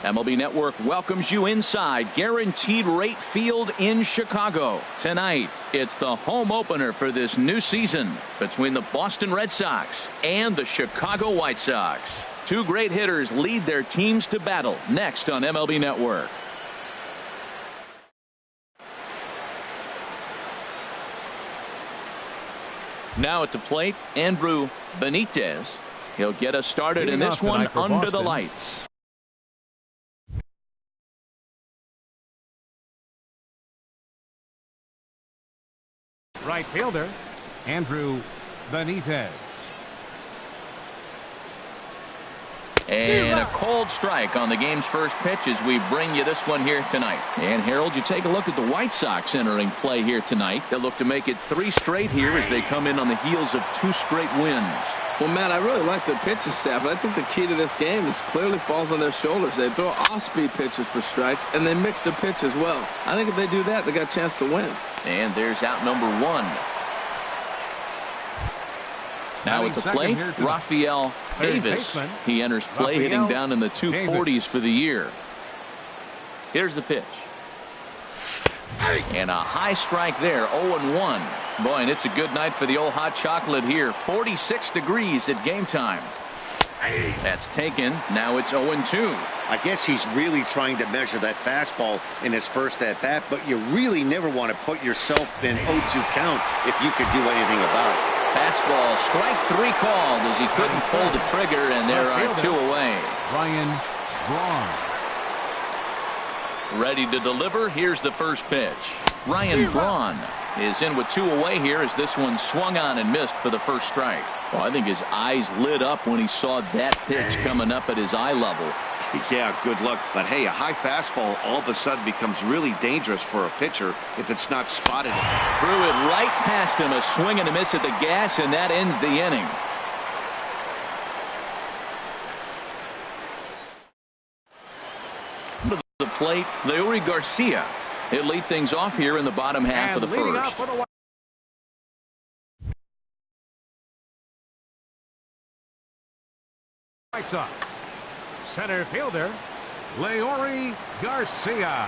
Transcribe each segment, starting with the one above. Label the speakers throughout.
Speaker 1: MLB Network welcomes you inside Guaranteed Rate Field in Chicago. Tonight, it's the home opener for this new season between the Boston Red Sox and the Chicago White Sox. Two great hitters lead their teams to battle next on MLB Network. Now at the plate, Andrew Benitez. He'll get us started in this one under the lights.
Speaker 2: Right fielder, Andrew Benitez.
Speaker 1: And a cold strike on the game's first pitch as we bring you this one here tonight. And Harold, you take a look at the White Sox entering play here tonight. They'll look to make it 3 straight here as they come in on the heels of 2 straight wins.
Speaker 3: Well, Matt, I really like the pitching staff. I think the key to this game is clearly falls on their shoulders. They throw off-speed pitches for strikes, and they mix the pitch as well. I think if they do that, they got a chance to win.
Speaker 1: And there's out number 1. Now at the plate, Rafael Davis. He enters play hitting down in the 240s for the year. Here's the pitch. And a high strike there, 0-1. Boy, and it's a good night for the old hot chocolate here. 46 degrees at game time. That's taken. Now it's 0-2.
Speaker 4: I guess he's really trying to measure that fastball in his first at-bat, but you really never want to put yourself in 0-2 count if you could do anything about it.
Speaker 1: Fastball, strike 3 called as he couldn't pull the trigger, and there are 2 away.
Speaker 2: Ryan Braun.
Speaker 1: Ready to deliver. Here's the first pitch. Ryan Braun is in with 2 away here as this one swung on and missed for the first strike. Well, I think his eyes lit up when he saw that pitch coming up at his eye level.
Speaker 4: Yeah, good luck. But hey, a high fastball all of a sudden becomes really dangerous for a pitcher if it's not spotted.
Speaker 1: Threw it right past him, a swing and a miss at the gas, and that ends the inning. To the plate, Leury Garcia. He'll lead things off here in the bottom half of the first.
Speaker 2: White Sox. Center fielder, Leury Garcia.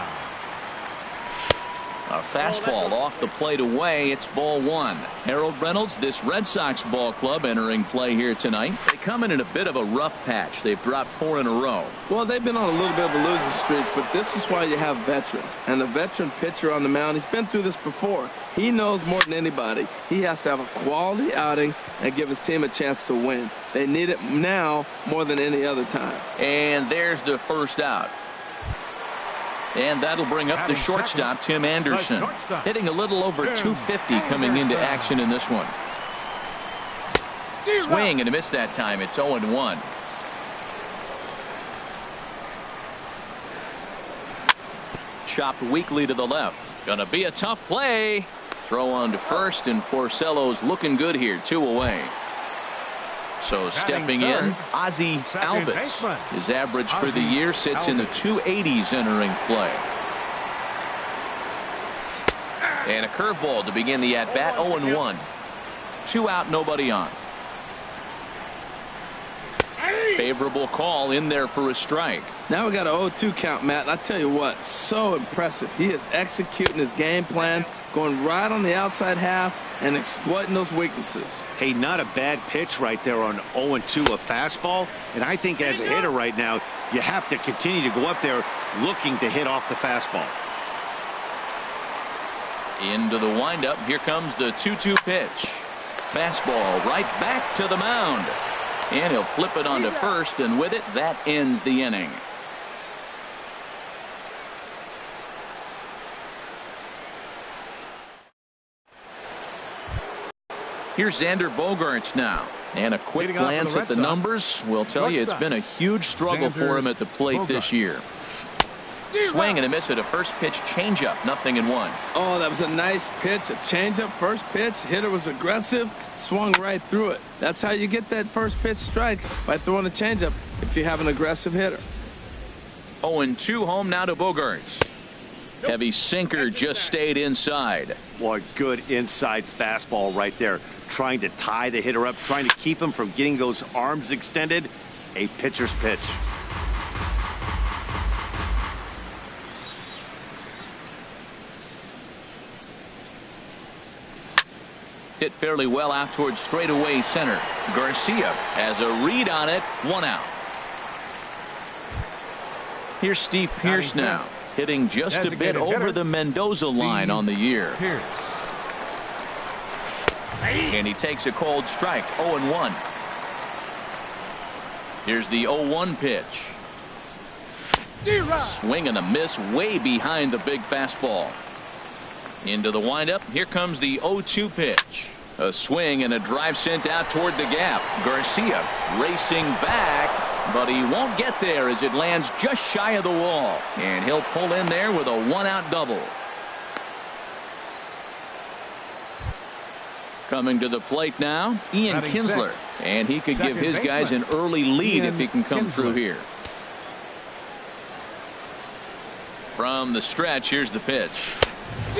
Speaker 1: A fastball off the plate away. It's ball 1. Harold Reynolds, this Red Sox ball club entering play here tonight. They come in a bit of a rough patch. They've dropped 4 in a row.
Speaker 3: Well, they've been on a little bit of a losing streak, but this is why you have veterans. And a veteran pitcher on the mound, he's been through this before. He knows more than anybody. He has to have a quality outing and give his team a chance to win. They need it now more than any other time.
Speaker 1: And there's the first out. And that'll bring up the shortstop, Tim Anderson. Hitting a little over 250 coming into action in this one. Swing and a miss that time. It's 0-1. Chopped weakly to the left. Gonna be a tough play. Throw on to first, and Porcello's looking good here. 2 away. So stepping in, Ozzie Albies. His average for the year sits in the 280s entering play. And a curveball to begin the at-bat. 0-1. 2 out, nobody on. Favorable call in there for a strike.
Speaker 3: Now we got an 0-2 count, Matt. And I tell you what, so impressive. He is executing his game plan, going right on the outside half and exploiting those weaknesses.
Speaker 4: Hey, not a bad pitch right there on 0-2, a fastball. And I think as a hitter right now, you have to continue to go up there looking to hit off the fastball.
Speaker 1: Into the windup. Here comes the 2-2 pitch. Fastball right back to the mound. And he'll flip it onto first, and with it, that ends the inning. Here's Xander Bogaerts now. And a quick glance at the numbers will tell you it's been a huge struggle for him at the plate this year. Swing and a miss at a first pitch changeup. 0-1.
Speaker 3: Oh, that was a nice pitch. A changeup, first pitch. Hitter was aggressive, swung right through it. That's how you get that first pitch strike, by throwing a changeup if you have an aggressive hitter.
Speaker 1: 0-2, home now to Bogaerts. Heavy sinker just stayed inside.
Speaker 4: Boy, good inside fastball right there. Trying to tie the hitter up, trying to keep him from getting those arms extended. A pitcher's pitch.
Speaker 1: Hit fairly well out towards straightaway center. Garcia has a read on it. 1 out. Here's Steve Pearce now, hitting just a bit over the Mendoza line on the year. And he takes a cold strike. 0-1. Here's the 0-1 pitch. Swing and a miss way behind the big fastball. Into the windup. Here comes the 0-2 pitch. A swing and a drive sent out toward the gap. Garcia racing back, but he won't get there as it lands just shy of the wall. And he'll pull in there with a 1-out double. Coming to the plate now, Ian Kinsler. And he could give his guys an early lead if he can come through here. From the stretch, here's the pitch.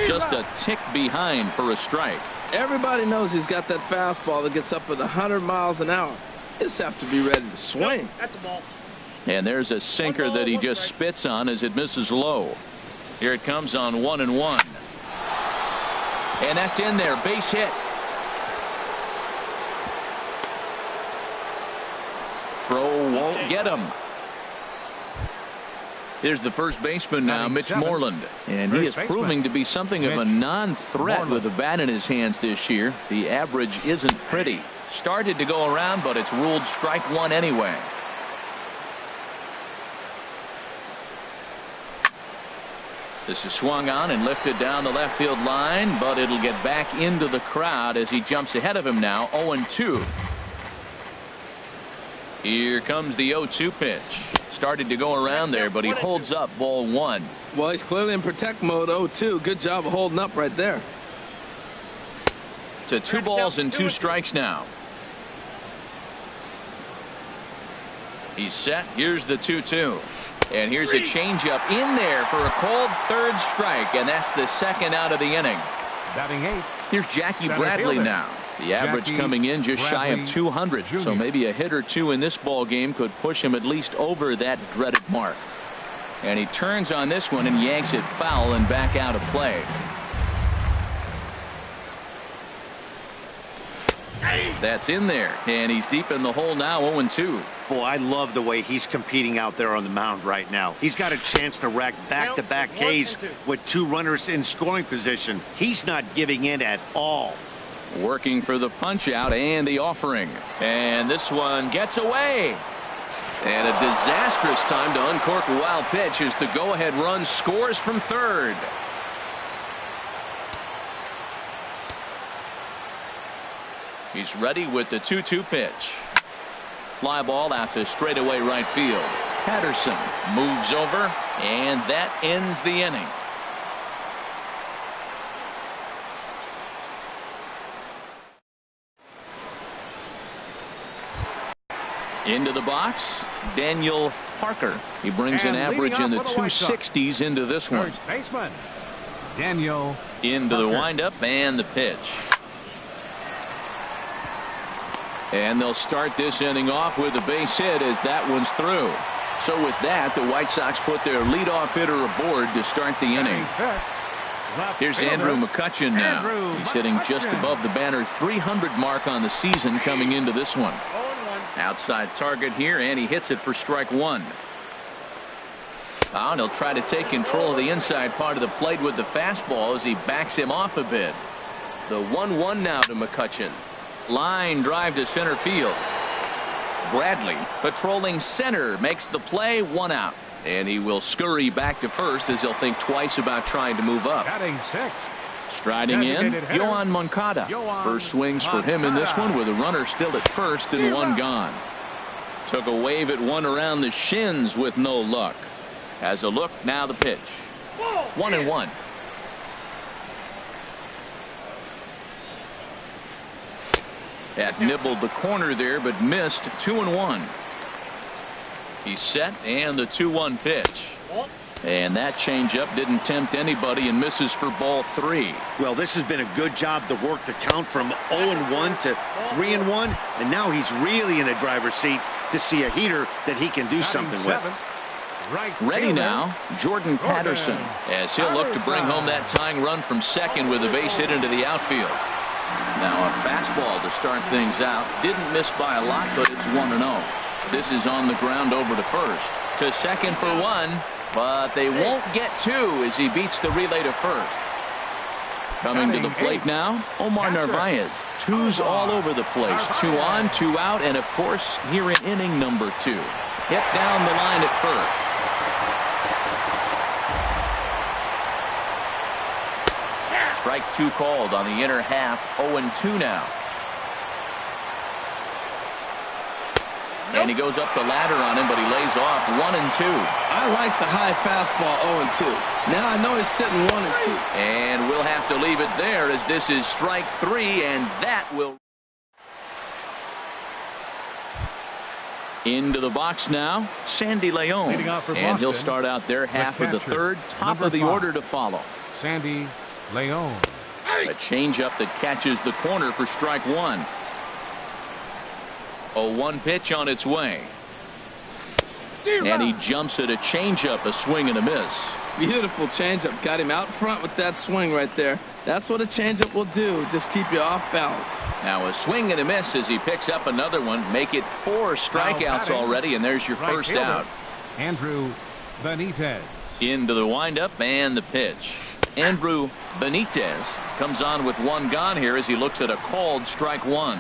Speaker 1: Just a tick behind for a strike.
Speaker 3: Everybody knows he's got that fastball that gets up at 100 miles an hour. He just have to be ready to swing.
Speaker 5: That's a ball.
Speaker 1: And there's a sinker that he just spits on as it misses low. Here it comes on 1-1. And that's in there. Base hit. Throw won't get him. Here's the first baseman now, Mitch Moreland. And he is proving to be something of a non-threat with a bat in his hands this year. The average isn't pretty. Started to go around, but it's ruled strike one anyway. This is swung on and lifted down the left field line, but it'll get back into the crowd as he jumps ahead of him now. 0-2. Here comes the 0-2 pitch. Started to go around there, but he holds up. Ball 1.
Speaker 3: Well, he's clearly in protect mode. 0-2. Good job of holding up right there.
Speaker 1: To 2 balls and 2 strikes now. He's set. Here's the 2-2. And here's a changeup in there for a cold third strike, and that's the second out of the inning.
Speaker 2: Batting 8.
Speaker 1: Here's Jackie Bradley now. The average coming in just shy of 200, so maybe a hit or two in this ball game could push him at least over that dreaded mark. And he turns on this one and yanks it foul and back out of play. That's in there, and he's deep in the hole now. 0-2.
Speaker 4: Boy, I love the way he's competing out there on the mound right now. He's got a chance to rack back-to-back Ks with 2 runners in scoring position. He's not giving in at all.
Speaker 1: Working for the punch out and the offering, and this one gets away, and a disastrous time to uncork a wild pitch as the go-ahead run scores from third. He's ready with the 2-2 pitch. Fly ball out to straightaway right field. Patterson moves over, and that ends the inning. Into the box, Daniel Parker. He brings an average in the 260s into this one.
Speaker 2: First baseman, Daniel
Speaker 1: into the windup and the pitch. And they'll start this inning off with a base hit as that one's through. So with that, the White Sox put their leadoff hitter aboard to start the inning. Here's Andrew McCutchen now. He's hitting just above the banner 300 mark on the season coming into this one. Outside target here, and he hits it for strike 1. And he'll try to take control of the inside part of the plate with the fastball as he backs him off a bit. The 1-1 now to McCutchen. Line drive to center field. Bradley patrolling center makes the play. 1 out. And he will scurry back to first as he'll think twice about trying to move up.
Speaker 2: Batting 6.
Speaker 1: Striding in, Yohan Moncada. First swings for him in this one with a runner still at first and 1 gone. Took a wave at one around the shins with no luck. Has a look, now the pitch. 1-1. That nibbled the corner there but missed. 2-1. He's set, and the 2-1 pitch. And that changeup didn't tempt anybody and misses for ball 3.
Speaker 4: Well, this has been a good job to work the count from 0-1 to 3-1, and now he's really in the driver's seat to see a heater that he can do something with.
Speaker 1: Ready now, Jordan Patterson, as he'll look to bring home that tying run from second with a base hit into the outfield. Now a fastball to start things out. Didn't miss by a lot, but it's 1-0. This is on the ground over to first. To second for 1, but they won't get 2 as he beats the relay to first. Coming to the plate now, Omar Narvaez. 2's all over the place. 2 on, 2 out, and of course here in inning number 2. Hit down the line at first. Strike 2 called on the inner half. 0-2 now. And he goes up the ladder on him, but he lays off 1-2.
Speaker 3: I like the high fastball 0-2. Now I know he's sitting 1-2.
Speaker 1: And we'll have to leave it there as this is strike 3, and that will. Into the box now, Sandy Leon. And he'll start out their half of the third. Top of the order to follow.
Speaker 2: Sandy Leon.
Speaker 1: A changeup that catches the corner for strike 1. 0-1 pitch on its way. And he jumps at a changeup, a swing and a miss.
Speaker 3: Beautiful changeup. Got him out front with that swing right there. That's what a changeup will do. Just keep you off balance.
Speaker 1: Now a swing and a miss as he picks up another one. Make it 4 strikeouts already, and there's your first out.
Speaker 2: Andrew Benitez.
Speaker 1: Into the windup and the pitch. Andrew Benitez comes on with 1 gone here as he looks at a called strike 1.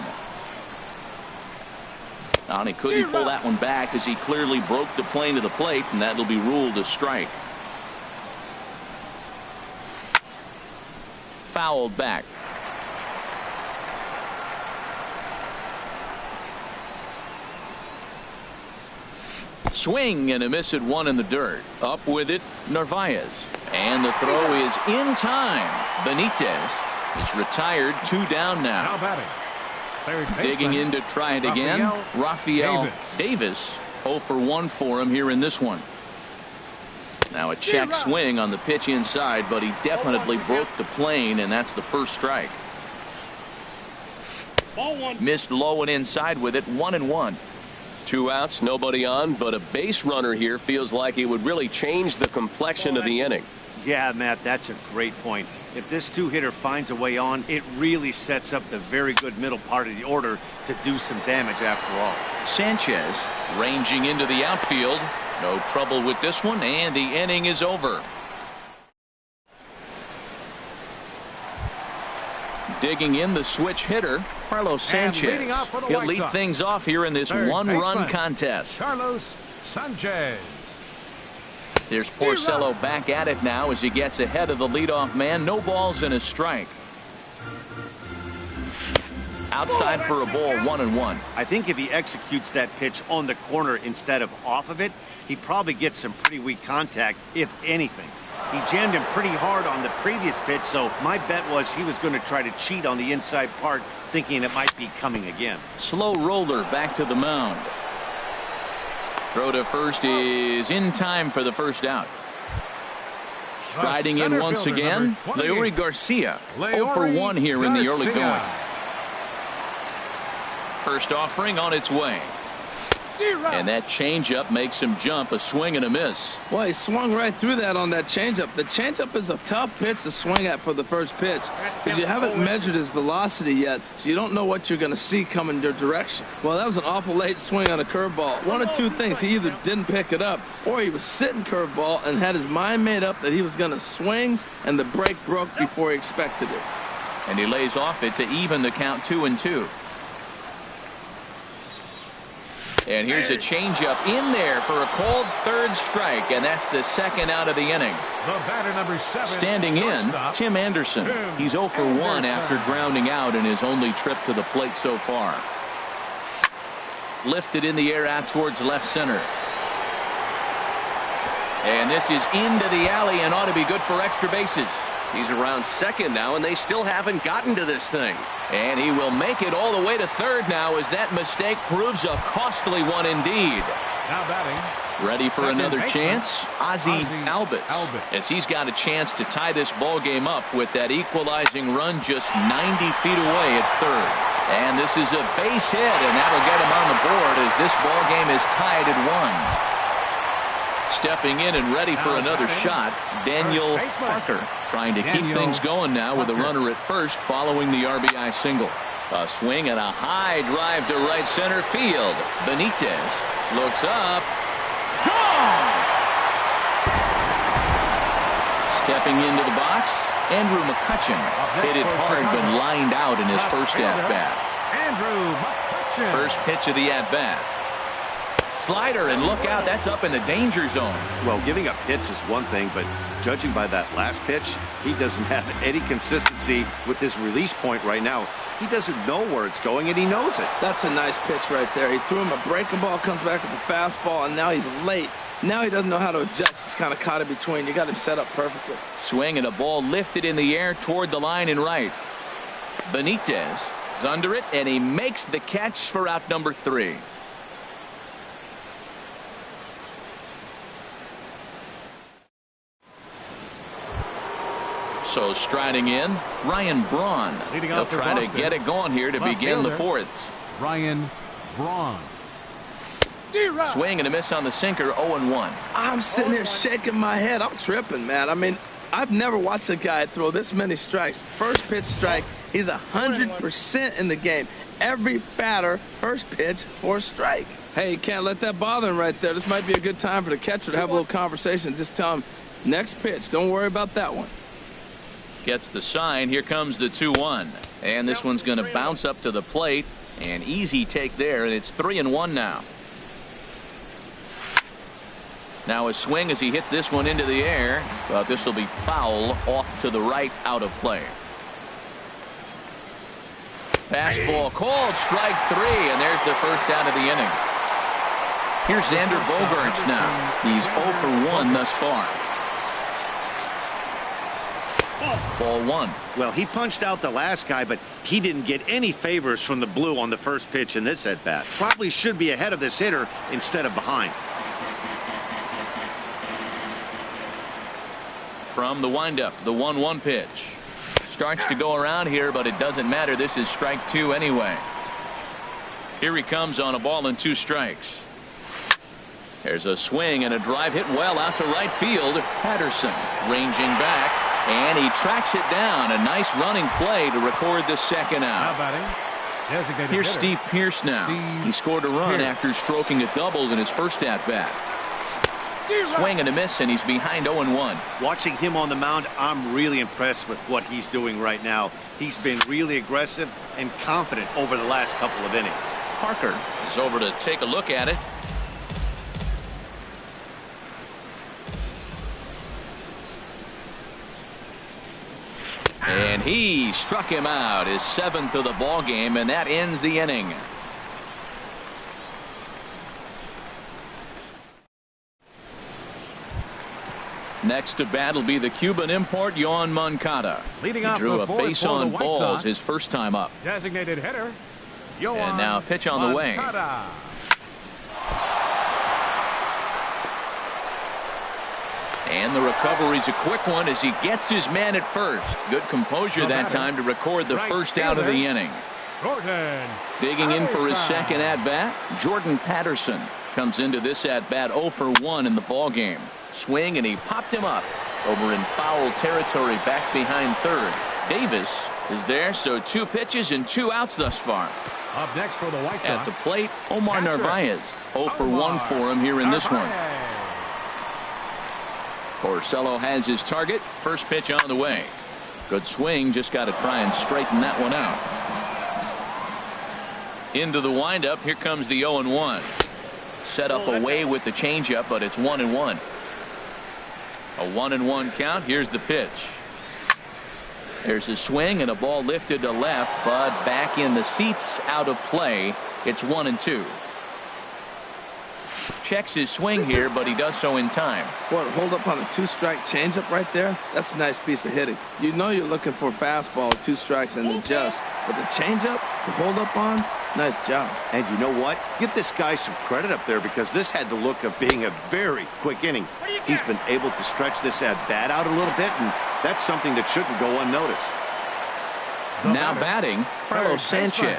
Speaker 1: And he couldn't pull that one back as he clearly broke the plane to the plate, and that'll be ruled a strike. Fouled back. Swing and a miss at 1 in the dirt. Up with it, Narvaez. And the throw is in time. Benitez is retired. 2 down now. Digging in to try it again. Rafael Davis. 0-for-1 for him here in this one. Now a check swing on the pitch inside, but he definitely broke the plane, and that's the first strike. Missed low and inside with it. 1-1.
Speaker 5: 2 outs, nobody on, but a base runner here feels like it would really change the complexion of the inning.
Speaker 4: Yeah, Matt, that's a great point. If this 2-hitter finds a way on, it really sets up the very good middle part of the order to do some damage after all.
Speaker 1: Sanchez ranging into the outfield. No trouble with this one, and the inning is over. Digging in the switch hitter, Carlos Sanchez. He'll lead things off here in this 1-run contest.
Speaker 2: Carlos Sanchez.
Speaker 1: There's Porcello back at it now as he gets ahead of the leadoff man. No balls and a strike. Outside for a ball. 1-1.
Speaker 4: I think if he executes that pitch on the corner instead of off of it, he probably gets some pretty weak contact, if anything. He jammed him pretty hard on the previous pitch, so my bet was he was going to try to cheat on the inside part, thinking it might be coming again.
Speaker 1: Slow roller back to the mound. Throw to first is in time for the first out. Striding in once again, Leury Garcia. 0-for-1 here in the early going. First offering on its way. And that changeup makes him jump. A swing and a miss.
Speaker 3: Well, he swung right through that on that changeup. The changeup is a tough pitch to swing at for the first pitch because you haven't measured his velocity yet, so you don't know what you're going to see coming your direction. Well, that was an awful late swing on a curveball. One of 2 things. He either didn't pick it up or he was sitting curveball and had his mind made up that he was going to swing, and the break broke before he expected it.
Speaker 1: And he lays off it to even the count. 2-2. And here's a changeup in there for a called third strike, and that's the second out of the inning.
Speaker 2: The batter number 7.
Speaker 1: Standing in, Tim Anderson. He's 0-for-1 after grounding out in his only trip to the plate so far. Lifted in the air out towards left center. And this is into the alley and ought to be good for extra bases.
Speaker 5: He's around second now, and they still haven't gotten to this thing.
Speaker 1: And he will make it all the way to third now as that mistake proves a costly one indeed.
Speaker 2: Now batting,
Speaker 1: Ready for
Speaker 2: Second
Speaker 1: another
Speaker 2: baseman,
Speaker 1: chance? Ozzie Albies, as he's got a chance to tie this ball game up with that equalizing run just 90 feet away at third. And this is a base hit, and that'll get him on the board as this ball game is tied at 1. Stepping in and ready for another shot, Daniel Parker, trying to keep things going now with a runner at first following the RBI single. A swing and a high drive to right center field. Benitez looks up. Gone! Stepping into the box, Andrew McCutchen hit it hard but lined out in his first at-bat.
Speaker 2: Andrew McCutchen.
Speaker 1: First pitch of the at-bat. Slider, and look out, that's up in the danger zone.
Speaker 4: Well, giving up hits is one thing, but judging by that last pitch, he doesn't have any consistency with his release point right now. He doesn't know where it's going, and he knows it.
Speaker 3: That's a nice pitch right there. He threw him a breaking ball, comes back with a fastball, and now he's late. Now he doesn't know how to adjust. He's kind of caught in between. You got him set up perfectly.
Speaker 1: Swing and a ball lifted in the air toward the line and right. Benitez is under it, and he makes the catch for out number 3. So striding in, Ryan Braun. He'll try to get it going here to begin the 4th.
Speaker 2: Ryan Braun.
Speaker 1: Swing and a miss on the sinker, 0-1.
Speaker 3: I'm sitting here shaking my head. I'm tripping, man. I mean, I've never watched a guy throw this many strikes. First pitch strike, he's 100% in the game. Every batter, first pitch for a strike. Hey, you can't let that bother him right there. This might be a good time for the catcher to have a little conversation. Just tell him, next pitch, don't worry about that one.
Speaker 1: Gets the sign. Here comes the 2-1. And this one's going to bounce up to the plate. An easy take there, and it's 3-1 now. Now a swing as he hits this one into the air, but this will be foul off to the right, out of play. Fastball called, strike 3, and there's the first out of the inning. Here's Xander Bogaerts now. He's 0 for 1 thus far. Ball 1.
Speaker 4: Well, he punched out the last guy, but he didn't get any favors from the blue on the first pitch in this at-bat. Probably should be ahead of this hitter instead of behind.
Speaker 1: From the windup, the 1-1 pitch. Starts to go around here, but it doesn't matter. This is strike 2 anyway. Here he comes on a ball and 2 strikes. There's a swing and a drive hit well out to right field. Patterson ranging back, and he tracks it down. A nice running play to record the second out. Here's Steve Pearce now. He scored a run after stroking a double in his first at-bat. Swing and a miss, and he's behind 0-1.
Speaker 4: Watching him on the mound, I'm really impressed with what he's doing right now. He's been really aggressive and confident over the last couple of innings.
Speaker 1: Parker is over to take a look at it. And he struck him out, his 7th of the ball game, and that ends the inning. Next to bat will be the Cuban import, Yoan Moncada. He drew a base on balls his first time up.
Speaker 2: Designated hitter, Yoan
Speaker 1: and now a pitch on the way. And the recovery's a quick one as he gets his man at first. Good composure that time to record the first out of the inning. Digging in for his second at-bat, Jordan Patterson comes into this at-bat 0 for 1 in the ball game. Swing, and he popped him up over in foul territory back behind third. Davis is there, so 2 pitches and 2 outs thus far.
Speaker 2: Up next for the White Sox.
Speaker 1: At the plate, Omar Narvaez. 0 for 1 for him here in this one. Porcello has his target. First pitch on the way. Good swing, just got to try and straighten that one out. Into the windup, here comes the 0-1. Set up away with the changeup, but it's 1-1. A 1-1 count. Here's the pitch. There's a swing and a ball lifted to left, but back in the seats, out of play. It's 1-2. Checks his swing here, but he does so in time.
Speaker 3: What, hold up on a 2-strike changeup right there? That's a nice piece of hitting. You know you're looking for a fastball, 2 strikes, and adjust. But the changeup, to hold up on, Nice job.
Speaker 4: And you know what? Give this guy some credit up there because this had the look of being a very quick inning. He's been able to stretch this at-bat out a little bit, and that's something that shouldn't go unnoticed.
Speaker 1: Now batting, Carlos Sanchez.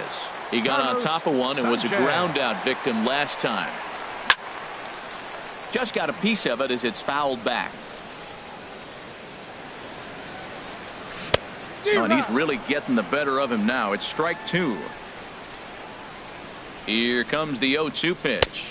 Speaker 1: He got on top of one and was a ground-out victim last time. Just got a piece of it as it's fouled back. Oh, and he's really getting the better of him now. It's strike 2. Here comes the 0-2 pitch.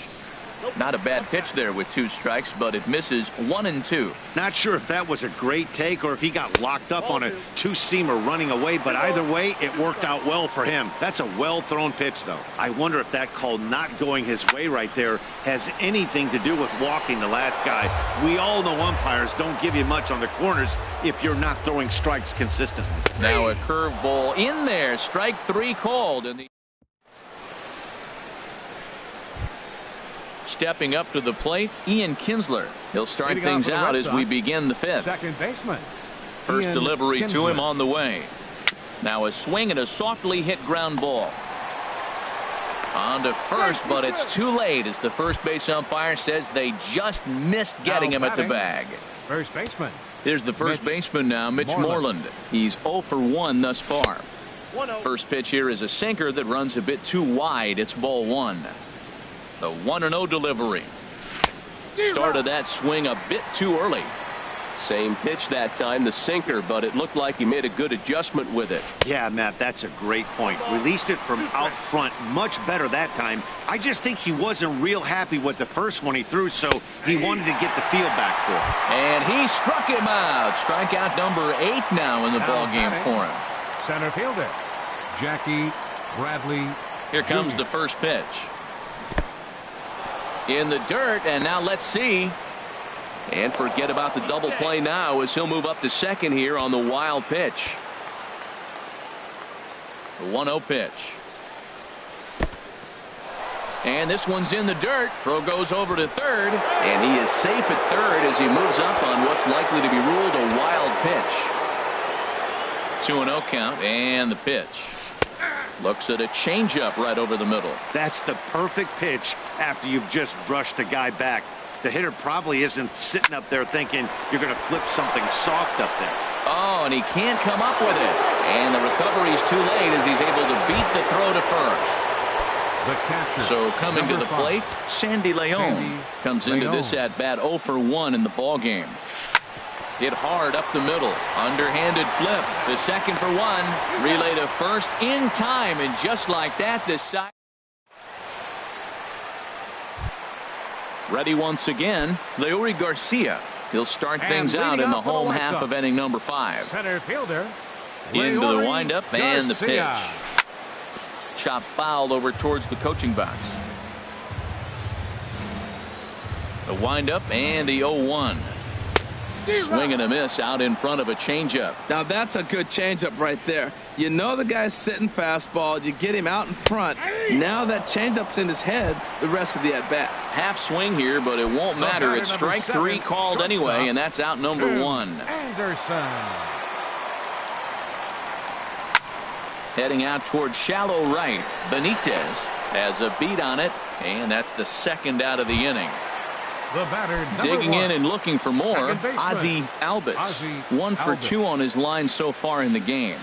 Speaker 1: Not a bad pitch there with 2 strikes, but it misses 1 and 2.
Speaker 4: Not sure if that was a great take or if he got locked up on a 2-seamer running away, but either way, it worked out well for him. That's a well-thrown pitch, though. I wonder if that call not going his way right there has anything to do with walking the last guy. We all know umpires don't give you much on the corners if you're not throwing strikes consistently.
Speaker 1: Now a curveball in there. Strike 3 called. And stepping up to the plate, Ian Kinsler. He'll start things out as we begin the 5th.
Speaker 2: Second baseman.
Speaker 1: First
Speaker 2: Ian
Speaker 1: delivery to him
Speaker 2: Kinsler.
Speaker 1: on the way. Now a swing and a softly hit ground ball. On to first, but it's too late as the first base umpire says they just missed getting him at the bag.
Speaker 2: First baseman.
Speaker 1: Here's the first baseman now, Mitch Moreland. He's 0 for 1 thus far. First pitch here is a sinker that runs a bit too wide. It's ball 1. The 1-0 delivery. Started that swing a bit too early.
Speaker 5: Same pitch that time, the sinker, but it looked like he made a good adjustment with it.
Speaker 4: Yeah, Matt, that's a great point. Released it from out front much better that time. I just think he wasn't real happy with the first one he threw, so he wanted to get the feel back for it.
Speaker 1: And he struck him out. Strikeout number 8 now in the ball game for him.
Speaker 2: Center fielder, Jackie Bradley.
Speaker 1: Here comes
Speaker 2: Jr.
Speaker 1: the first pitch. In the dirt, and now let's see. And forget about the double play now as he'll move up to second here on the wild pitch. The 1-0 pitch. And this one's in the dirt. Throw goes over to third, and he is safe at third as he moves up on what's likely to be ruled a wild pitch. 2-0 count, and the pitch. Looks at a changeup right over the middle.
Speaker 4: That's the perfect pitch after you've just brushed a guy back. The hitter probably isn't sitting up there thinking you're going to flip something soft up there.
Speaker 1: Oh, and he can't come up with it. And the recovery's too late as he's able to beat the throw to first.
Speaker 2: The catcher.
Speaker 1: So coming to the plate, Sandy Leon comes into
Speaker 2: Leon.
Speaker 1: this at bat 0 for 1 in the ball game. Hit hard up the middle. Underhanded flip. The second for 1. Relay to first in time. And just like that, this side. Ready once again, Leury Garcia. He'll start things out in the home half of inning number 5.
Speaker 2: Center fielder.
Speaker 1: Into the
Speaker 2: Leury
Speaker 1: windup and the
Speaker 2: Garcia.
Speaker 1: pitch. Chop foul over towards the coaching box. The windup and the 0-1. Swing and a miss out in front of a changeup.
Speaker 3: Now that's a good changeup right there. You know the guy's sitting fastball. You get him out in front. Now that changeup's in his head the rest of the at-bat.
Speaker 1: Half swing here, but it won't matter. It's strike 3 called anyway, and that's out number 1.
Speaker 2: Anderson.
Speaker 1: Heading out towards shallow right. Benitez has a beat on it, and that's the second out of the inning.
Speaker 2: The batter,
Speaker 1: Digging
Speaker 2: 1.
Speaker 1: in and looking for more,
Speaker 2: Second baseman.
Speaker 1: Ozzie Albies.
Speaker 2: Ozzie
Speaker 1: 1 for
Speaker 2: Albies.
Speaker 1: 2 on his line so far in the game.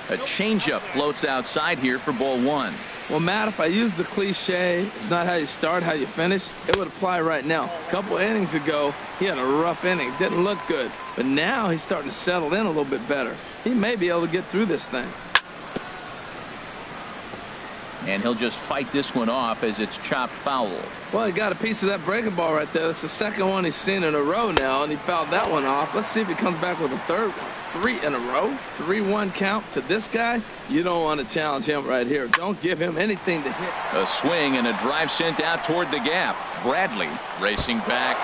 Speaker 1: A changeup floats outside here for ball 1.
Speaker 3: Well, Matt, if I use the cliche, it's not how you start, how you finish, it would apply right now. A couple innings ago, he had a rough inning. Didn't look good. But now he's starting to settle in a little bit better. He may be able to get through this thing.
Speaker 1: And he'll just fight this one off as it's chopped foul.
Speaker 3: Well, he got a piece of that breaking ball right there. That's the second one he's seen in a row now, and he fouled that one off. Let's see if he comes back with a third one. 3 in a row. 3-1 count to this guy. You don't want to challenge him right here. Don't give him anything to hit.
Speaker 1: A swing and a drive sent out toward the gap. Bradley racing back,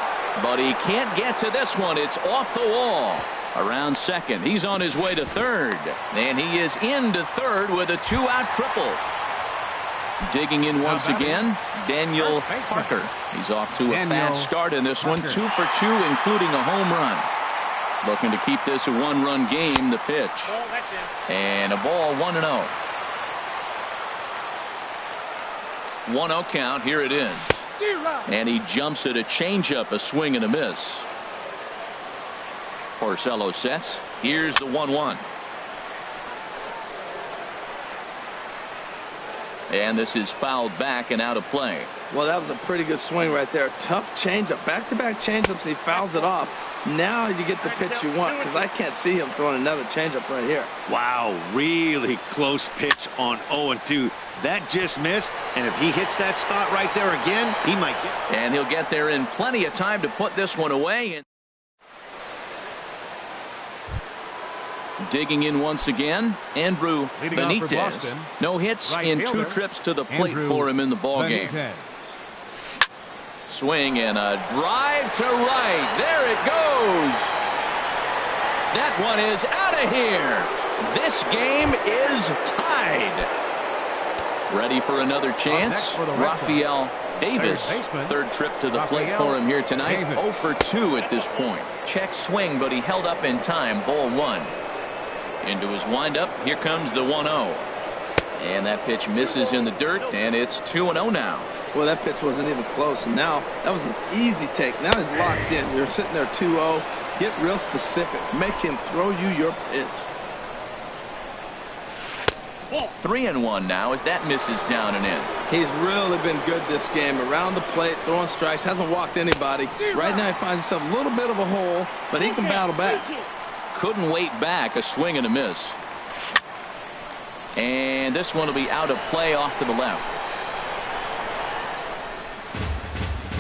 Speaker 1: but he can't get to this one. It's off the wall. Around second. He's on his way to third. And he is into third with a 2-out triple. Digging in once again, Daniel Parker. He's off to a fast start in this one. 2 for 2, including a home run. Looking to keep this a 1-run game. The pitch. And a ball 1-0. 1-0 count. Here it is. And he jumps at a changeup, a swing and a miss. Porcello sets. Here's the 1-1. And this is fouled back and out of play.
Speaker 3: Well, that was a pretty good swing right there. Tough changeup. Back-to-back changeups. He fouls it off. Now you get the pitch you want, because I can't see him throwing another changeup right here.
Speaker 4: Wow, really close pitch on 0-2. That just missed, and if he hits that spot right there again, he might get.
Speaker 1: And he'll get there in plenty of time to put this one away. Digging in once again, Andrew Benitez. No hits in 2 trips to the plate for him in the ballgame. Swing and a drive to right. There it goes. That one is out of here. This game is tied. Ready for another chance. Rafael Davis, third trip to the plate for him here tonight. 0 for 2 at this point. Check swing, but he held up in time. Ball 1. Into his windup. Here comes the 1-0. And that pitch misses in the dirt, and it's 2-0 now.
Speaker 3: Well, that pitch wasn't even close, and now that was an easy take. Now he's locked in. You're sitting there 2-0. Get real specific. Make him throw you your pitch.
Speaker 1: 3-1 now as that misses down and in.
Speaker 3: He's really been good this game. Around the plate, throwing strikes, hasn't walked anybody. Right now he finds himself a little bit of a hole, but he can battle back.
Speaker 1: Couldn't wait back. A swing and a miss. And this one will be out of play off to the left.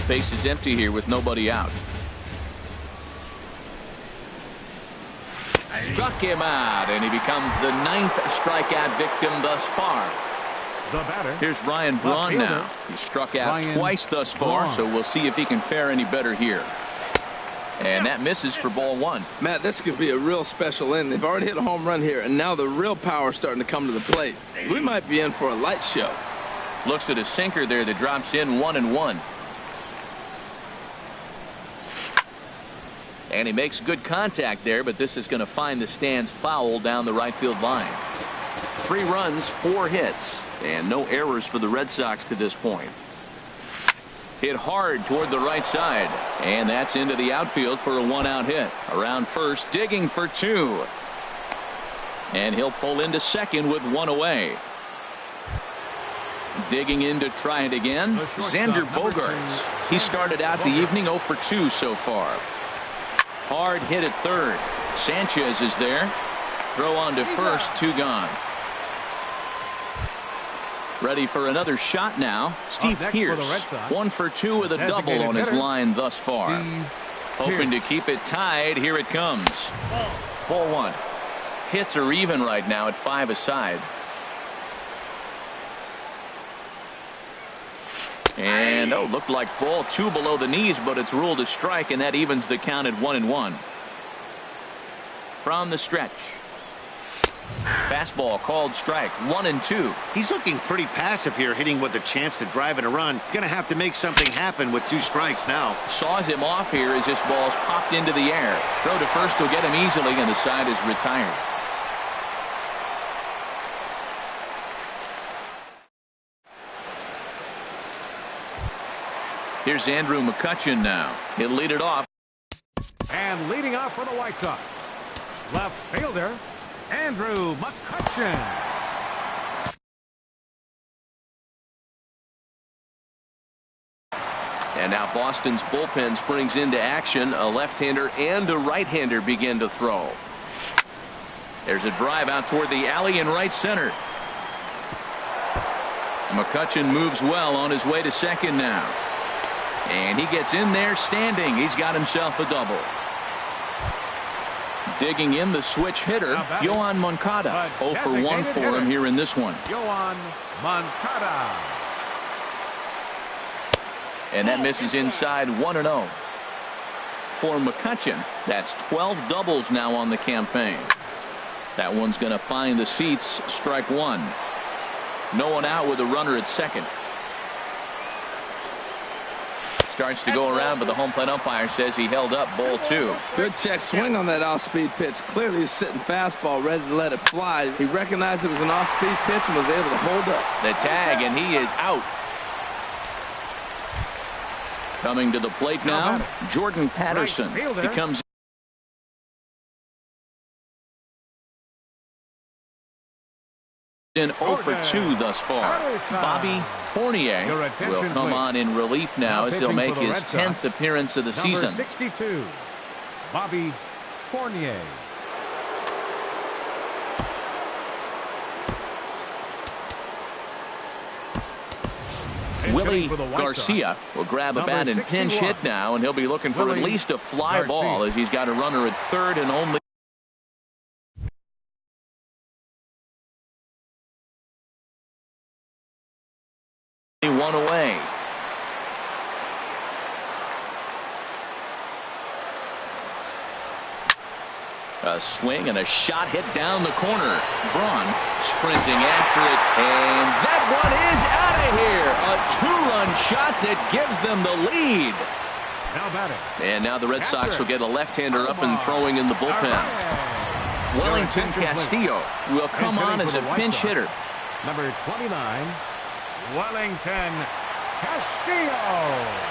Speaker 1: Base is empty here with nobody out. Struck him out, and he becomes the 9th strikeout victim thus far.
Speaker 2: The batter.
Speaker 1: Here's Ryan Braun now. He struck out twice thus far, so we'll see if he can fare any better here. And that misses for ball 1.
Speaker 3: Matt, this could be a real special inning. They've already hit a home run here, and now the real power is starting to come to the plate. We might be in for a light show.
Speaker 1: Looks at a sinker there that drops in 1-1. And he makes good contact there, but this is going to find the stands foul down the right field line. 3 runs, 4 hits, and no errors for the Red Sox to this point. Hit hard toward the right side, and that's into the outfield for a 1-out hit. Around first, digging for 2. And he'll pull into second with 1 away. Digging in to try it again, Xander Bogaerts. He started out the evening 0 for 2 so far. Hard hit at third. Sanchez is there. Throw on to first, 2 gone. Ready for another shot now. Steve Pearce, 1 for 2 with a double on his line thus far. Hoping to keep it tied. Here it comes. Ball 1. Hits are even right now at 5 aside. And looked like ball 2 below the knees, but it's ruled a strike, and that evens the count at 1-1. From the stretch. Fastball called strike. 1-2.
Speaker 4: He's looking pretty passive here, hitting with a chance to drive in a run. Gonna have to make something happen with 2 strikes now.
Speaker 1: Saws him off here as this ball's popped into the air. Throw to first will get him easily, and the side is retired. Here's Andrew McCutchen now. He'll lead it off.
Speaker 2: And leading off for the White Sox, left fielder Andrew McCutchen.
Speaker 1: And now Boston's bullpen springs into action. A left-hander and a right-hander begin to throw. There's a drive out toward the alley in right center. McCutchen moves well on his way to second now. And he gets in there standing. He's got himself a double. Digging in the switch hitter, Yoan Moncada. 0 for 1 for him here in this one.
Speaker 2: Yoan Moncada.
Speaker 1: And that misses inside 1-0. For McCutchen, that's 12 doubles now on the campaign. That one's going to find the seats. Strike 1. No one out with a runner at second. Starts to go around, but the home plate umpire says he held up ball 2.
Speaker 3: Good check swing on that off-speed pitch. Clearly he's sitting fastball, ready to let it fly. He recognized it was an off-speed pitch and was able to hold up.
Speaker 1: The tag, and he is out. Coming to the plate now, Jordan Patterson.
Speaker 2: Right fielder.
Speaker 1: He comes in 0 for 2 thus far. Bobby Fournier will come on in relief now as he'll make his 10th appearance of the season.
Speaker 2: 62, Bobby Fournier.
Speaker 1: Willie Garcia will grab a bat and pinch hit now, and he'll be looking for at least a fly ball as he's got a runner at third and only one away. A swing and a shot hit down the corner. Braun sprinting after it, and that one is out of here. A two-run shot that gives them the lead.
Speaker 2: Now batting.
Speaker 1: And now the Red Sox will get a left-hander up and throwing in the bullpen. Wellington Castillo will come on as a pinch hitter.
Speaker 2: Number 29, Wellington Castillo.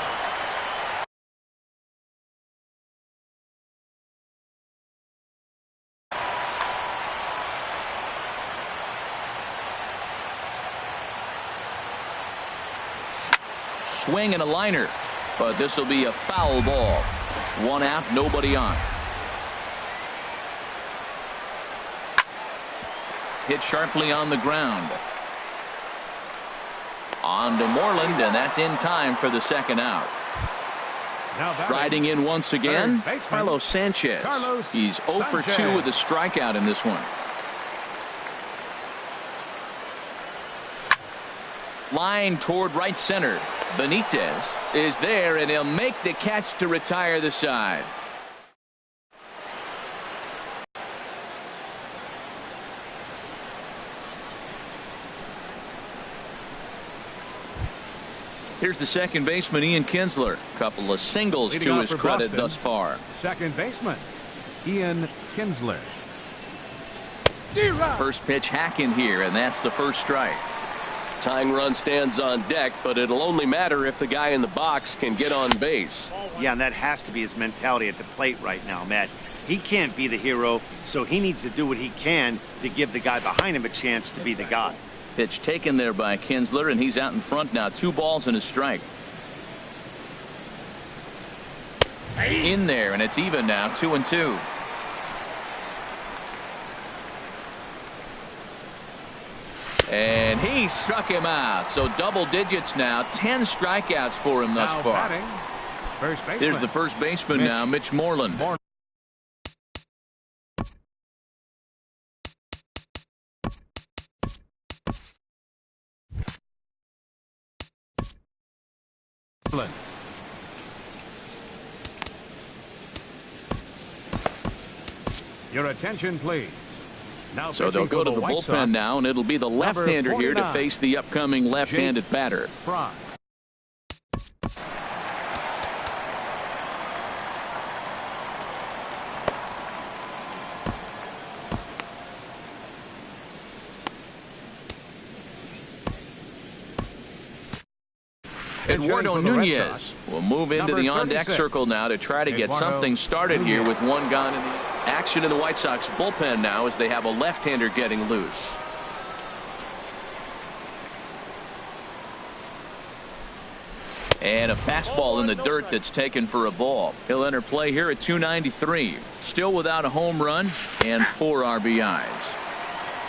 Speaker 1: Swing and a liner, but this will be a foul ball. One out, nobody on. Hit sharply on the ground. On to Moreland, and that's in time for the second out. Riding in once again, Carlos Sanchez. He's 0 for 2 with a strikeout in this one. Line toward right center. Benitez is there, and he'll make the catch to retire the side. Here's the second baseman, Ian Kinsler. Couple of singles
Speaker 2: Leading
Speaker 1: to
Speaker 2: off
Speaker 1: his
Speaker 2: for
Speaker 1: credit
Speaker 2: Boston,
Speaker 1: thus far.
Speaker 2: Second baseman, Ian Kinsler.
Speaker 1: First pitch hack in here, and that's the first strike.
Speaker 5: Tying run stands on deck, but it'll only matter if the guy in the box can get on base.
Speaker 4: Yeah, and that has to be his mentality at the plate right now, Matt. He can't be the hero, so he needs to do what he can to give the guy behind him a chance to be the guy.
Speaker 1: Pitch taken there by Kinsler, and he's out in front now. 2 balls and a strike. In there, and it's even now, 2-2. And he struck him out. So double digits now. 10 strikeouts for him thus far. There's the first baseman now, Mitch Moreland.
Speaker 2: Your attention, please. Now
Speaker 1: so they'll go to the bullpen now, and it'll be the left-hander here to face the upcoming left-handed batter. Eduardo Nunez will move into the on-deck circle now to try to get something started here with one gone in the action in the White Sox bullpen now as they have a left-hander getting loose. And a fastball in the dirt that's taken for a ball. He'll enter play here at 293. Still without a home run and 4 RBIs.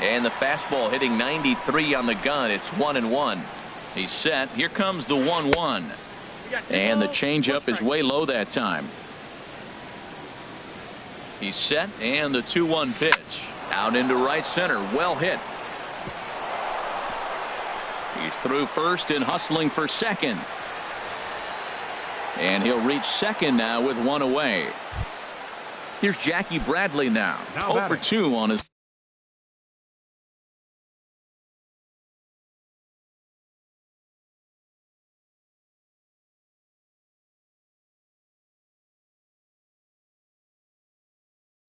Speaker 1: And the fastball hitting 93 on the gun. It's 1-1. He's set. Here comes the 1-1. And the changeup is way low that time. He's set, and the 2-1 pitch. Out into right center. Well hit. He's through first and hustling for second. And he'll reach second now with 1 away. Here's Jackie Bradley now. 0 for 2 on his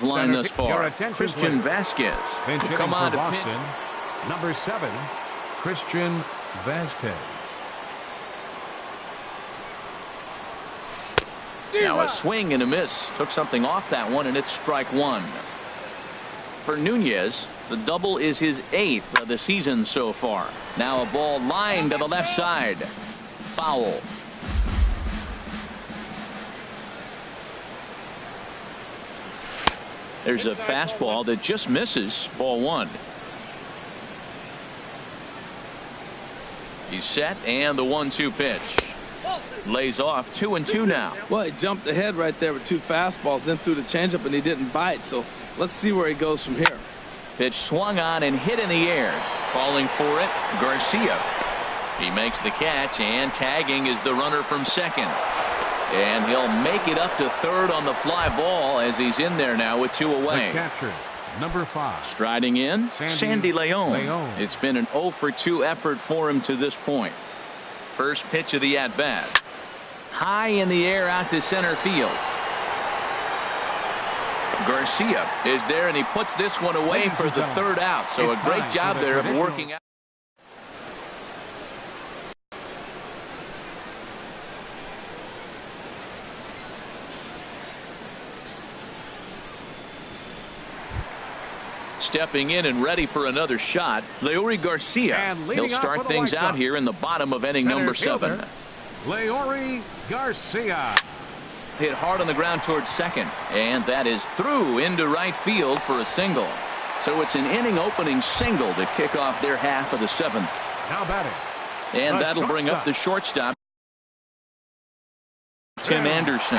Speaker 1: line thus far. Christian Vasquez will come on to Boston.
Speaker 2: Number 7, Christian Vasquez.
Speaker 1: Now a swing and a miss. Took something off that one, and it's strike one. For Nunez, the double is his 8th of the season so far. Now a ball lined to the left side. Foul. There's a fastball that just misses. Ball one. He's set, and the 1-2 pitch. Lays off 2-2 now.
Speaker 3: Well, he jumped ahead right there with 2 fastballs, then threw the changeup, and he didn't bite. So let's see where he goes from here.
Speaker 1: Pitch swung on and hit in the air. Calling for it, Garcia. He makes the catch, and tagging is the runner from second. And he'll make it up to third on the fly ball as he's in there now with 2 away.
Speaker 2: The catcher, number 5.
Speaker 1: Striding in, Sandy Leon. It's been an 0-for-2 effort for him to this point. First pitch of the at-bat. High in the air out to center field. Garcia is there, and he puts this one away for the third out. So a great job there of working out. Stepping in and ready for another shot, Leury Garcia. He'll start things out here in the bottom of inning number 7.
Speaker 2: Leury Garcia.
Speaker 1: Hit hard on the ground towards second, and that is through into right field for a single. So it's an inning opening single to kick off their half of the 7th.
Speaker 2: Now batting.
Speaker 1: And that'll bring up the shortstop, Tim Anderson.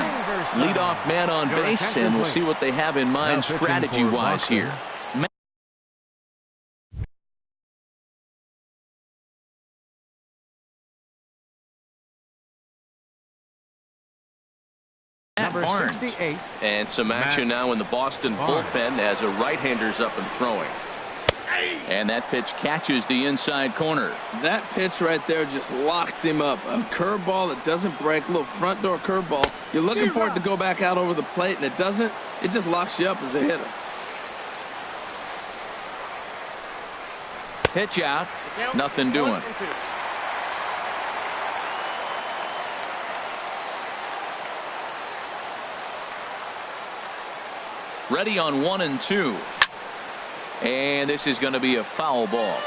Speaker 1: Leadoff man on base, and we'll see what they have in mind strategy-wise here.
Speaker 2: Number
Speaker 1: Barnes.
Speaker 2: 68.
Speaker 1: And some action now in the Boston bullpen as a right-hander's up and throwing. And that pitch catches the inside corner.
Speaker 3: That pitch right there just locked him up. A curveball that doesn't break, a little front door curveball. You're looking for it to go back out over the plate, and it doesn't. It just locks you up as a hitter.
Speaker 1: Pitch out. Nothing doing. Ready on 1 and 2. And this is going to be a foul ball.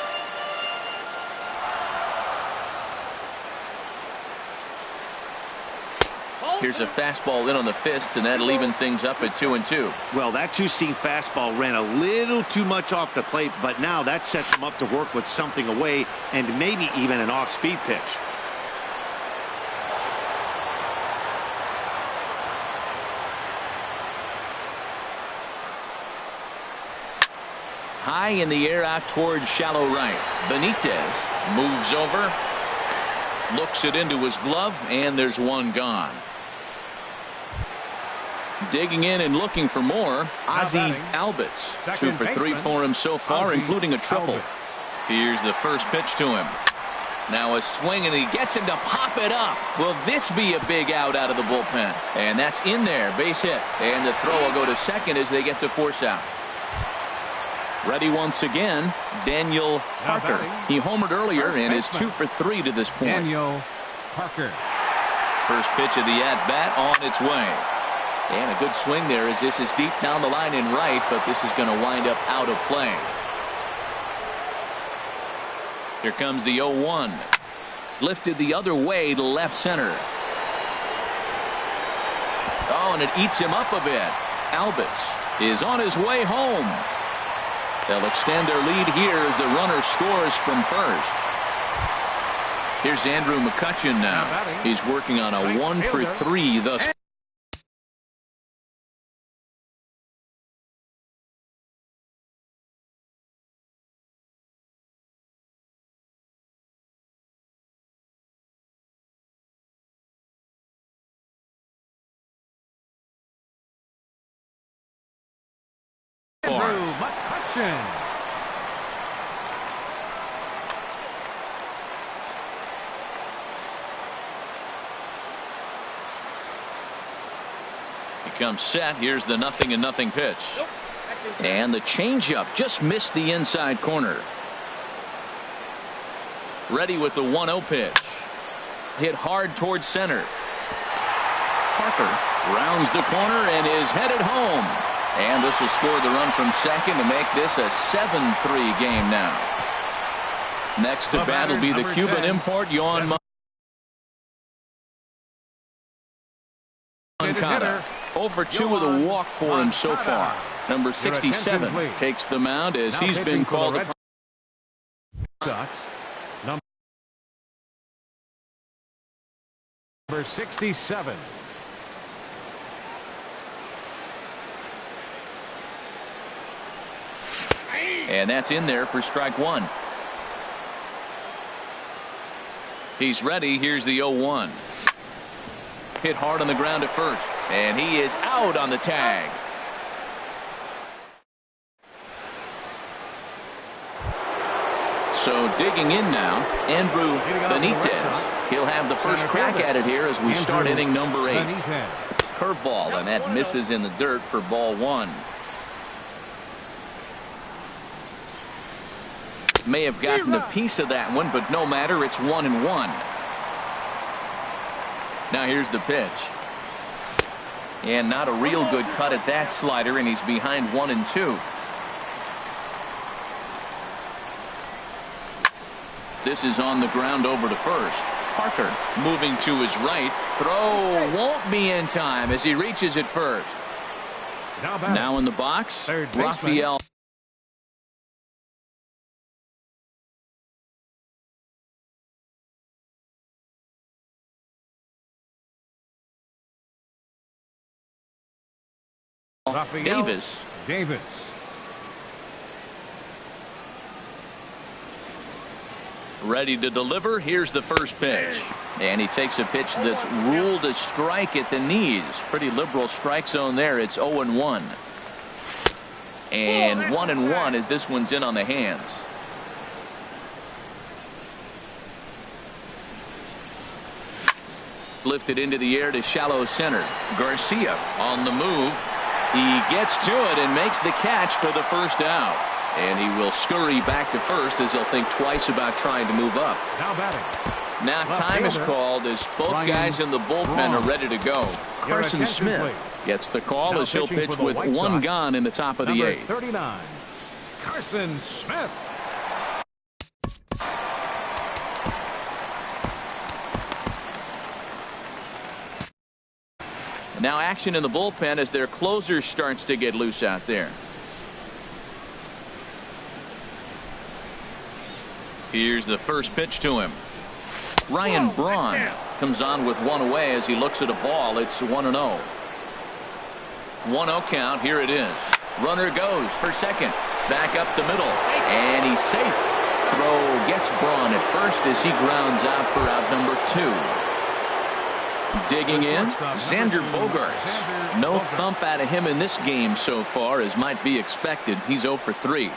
Speaker 1: Here's a fastball in on the fist, and that'll even things up at 2 and 2.
Speaker 4: Well, that two-seam fastball ran a little too much off the plate, but now that sets him up to work with something away and maybe even an off-speed pitch.
Speaker 1: High in the air out towards shallow right. Benitez moves over, looks it into his glove, and there's one gone. Digging in and looking for more, Ozzie Albies. 2 for 3 for him so far, including a triple. Here's the first pitch to him. Now a swing, and he gets him to pop it up. Will this be a big out of the bullpen? And that's in there, base hit. And the throw will go to second as they get the force out. Ready once again, Daniel Parker. He homered earlier and is 2 for 3 to this point.
Speaker 2: Daniel Parker.
Speaker 1: First pitch of the at-bat on its way. And a good swing there as this is deep down the line in right, but this is going to wind up out of play. Here comes the 0-1. Lifted the other way to left center. Oh, and it eats him up a bit. Albies is on his way home. They'll extend their lead here as the runner scores from first. Here's Andrew McCutchen now. He's working on a 1 for 3 thus far. He comes set. Here's the 0-0 pitch. And the changeup just missed the inside corner. Ready with the 1-0 pitch. Hit hard towards center. Parker Rounds the corner and is headed home. And this will score the run from second to make this a 7-3 game now. Next to bat will be the Cuban
Speaker 2: 10.
Speaker 1: import, Yohan Moncada. Over 2 with a walk for him so far. Number 67 takes the mound as he's been called upon.
Speaker 2: Number 67.
Speaker 1: And that's in there for strike one. He's ready. Here's the 0-1. Hit hard on the ground at first. And he is out on the tag. So digging in now, Andrew Benitez. He'll have the first crack at it here as we start inning number 8. Curveball, and that misses in the dirt for ball 1. May have gotten a piece of that one, but no matter, it's 1-1. Now here's the pitch. And not a real good cut at that slider, and he's behind 1-2. This is on the ground over to first. Parker moving to his right. Throw won't be in time as he reaches it first. Now in the box, Rafael.
Speaker 2: Davis.
Speaker 1: Ready to deliver. Here's the first pitch. And he takes a pitch that's ruled a strike at the knees. Pretty liberal strike zone there. It's 0-1. And 1-1 as this one's in on the hands. Lifted into the air to shallow center. Garcia on the move. He gets to it and makes the catch for the first out. And he will scurry back to first as he'll think twice about trying to move up.
Speaker 2: Now batting.
Speaker 1: Now time is called as both guys in the bullpen are ready to go. Carson Smith gets the call as he'll pitch with 1 gone in the top of the 8th.
Speaker 2: 39. Carson Smith.
Speaker 1: Now action in the bullpen as their closer starts to get loose out there. Here's the first pitch to him. Ryan Braun comes on with 1 away as he looks at a ball. It's 1-0. 1-0 count. Here it is. Runner goes for second. Back up the middle. And he's safe. Throw gets Braun at first as he grounds out for out number 2. Digging in, Xander Bogaerts. No thump out of him in this game so far as might be expected. He's 0 for 3.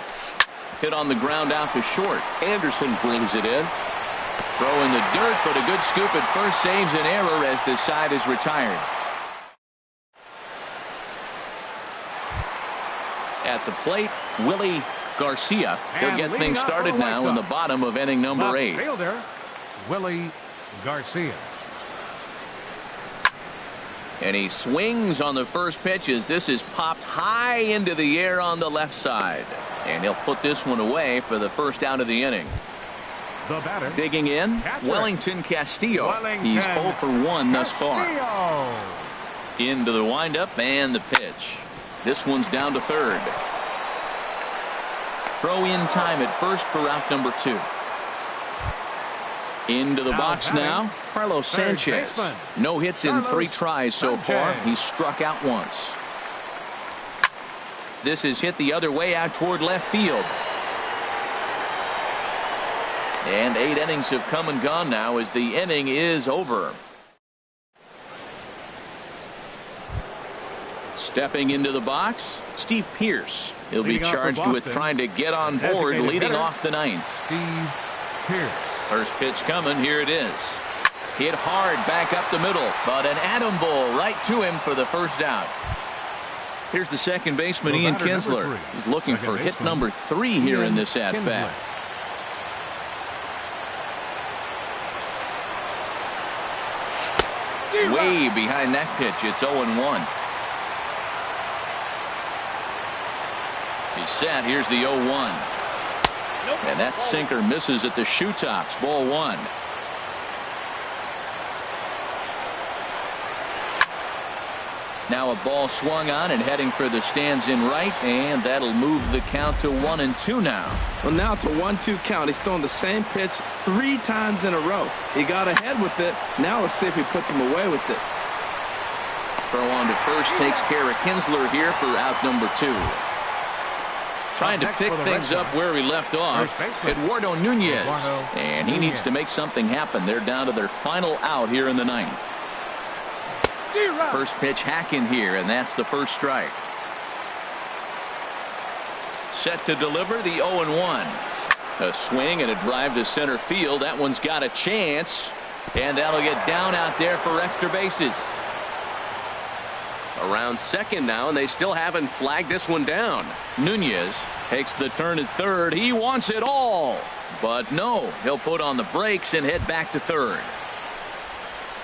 Speaker 1: Hit on the ground out to short. Anderson brings it in. Throw in the dirt, but a good scoop at first saves an error as the side is retired. At the plate, Willie Garcia. He'll get things started now in the bottom of inning number 8.
Speaker 2: Fielder, Willie Garcia.
Speaker 1: And he swings on the first pitch as this is popped high into the air on the left side. And he'll put this one away for the first out of the inning.
Speaker 2: The batter.
Speaker 1: Digging in, Wellington Castillo. He's 0 for 1 thus far. Into the windup and the pitch. This one's down to third. Throw in time at first for out number 2. Into the box now, Carlos Sanchez. No hits in 3 tries so far. He's struck out once. This is hit the other way out toward left field. And 8 innings have come and gone now as the inning is over. Stepping into the box, Steve Pearce. He'll be charged with trying to get on board leading off the 9th.
Speaker 2: Steve Pearce.
Speaker 1: First pitch coming. Here it is. Hit hard back up the middle, but an atom ball right to him for the first out. Here's the second baseman, Ian Kinsler. He's looking for hit number 3 here in this at-bat. Way behind that pitch. It's 0-1. He's set. Here's the 0-1. And that sinker misses at the shoe tops. Ball 1. Now a ball swung on and heading for the stands in right, and that'll move the count to 1-2 now.
Speaker 3: Well, now it's a 1-2 count. He's thrown the same pitch 3 times in a row. He got ahead with it. Now let's see if he puts him away with it.
Speaker 1: Throw on to first takes care of Kinsler here for out number 2. Trying to pick things up where he left off. Eduardo Nunez. And he needs to make something happen. They're down to their final out here in the 9th. First pitch hacking here, and that's the first strike. Set to deliver the 0-1. A swing and a drive to center field. That one's got a chance, and that'll get down out there for extra bases.
Speaker 5: Around second now, and they still haven't flagged this one down.
Speaker 1: Nunez takes the turn at third. He wants it all, but no, he'll put on the brakes and head back to third.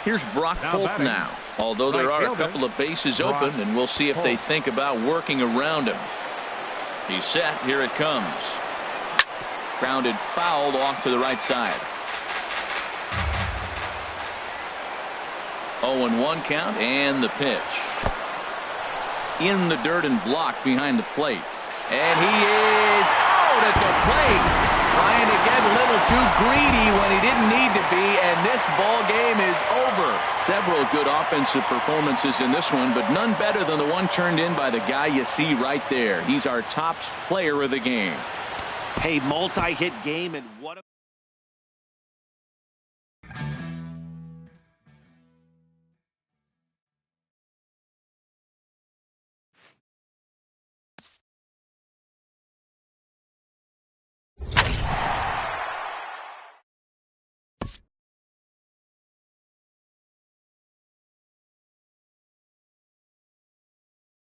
Speaker 1: Here's Brock Holt now, although there are a couple of bases open, and we'll see if they think about working around him. He's set. Here it comes. Grounded foul off to the right side. 0-1 count, and the pitch. In the dirt and blocked behind the plate. And he is out at the plate. Trying to get a little too greedy when he didn't need to be, and this ball game is over. Several good offensive performances in this one, but none better than the one turned in by the guy you see right there. He's our top player of the game.
Speaker 4: Hey, multi-hit game, and what a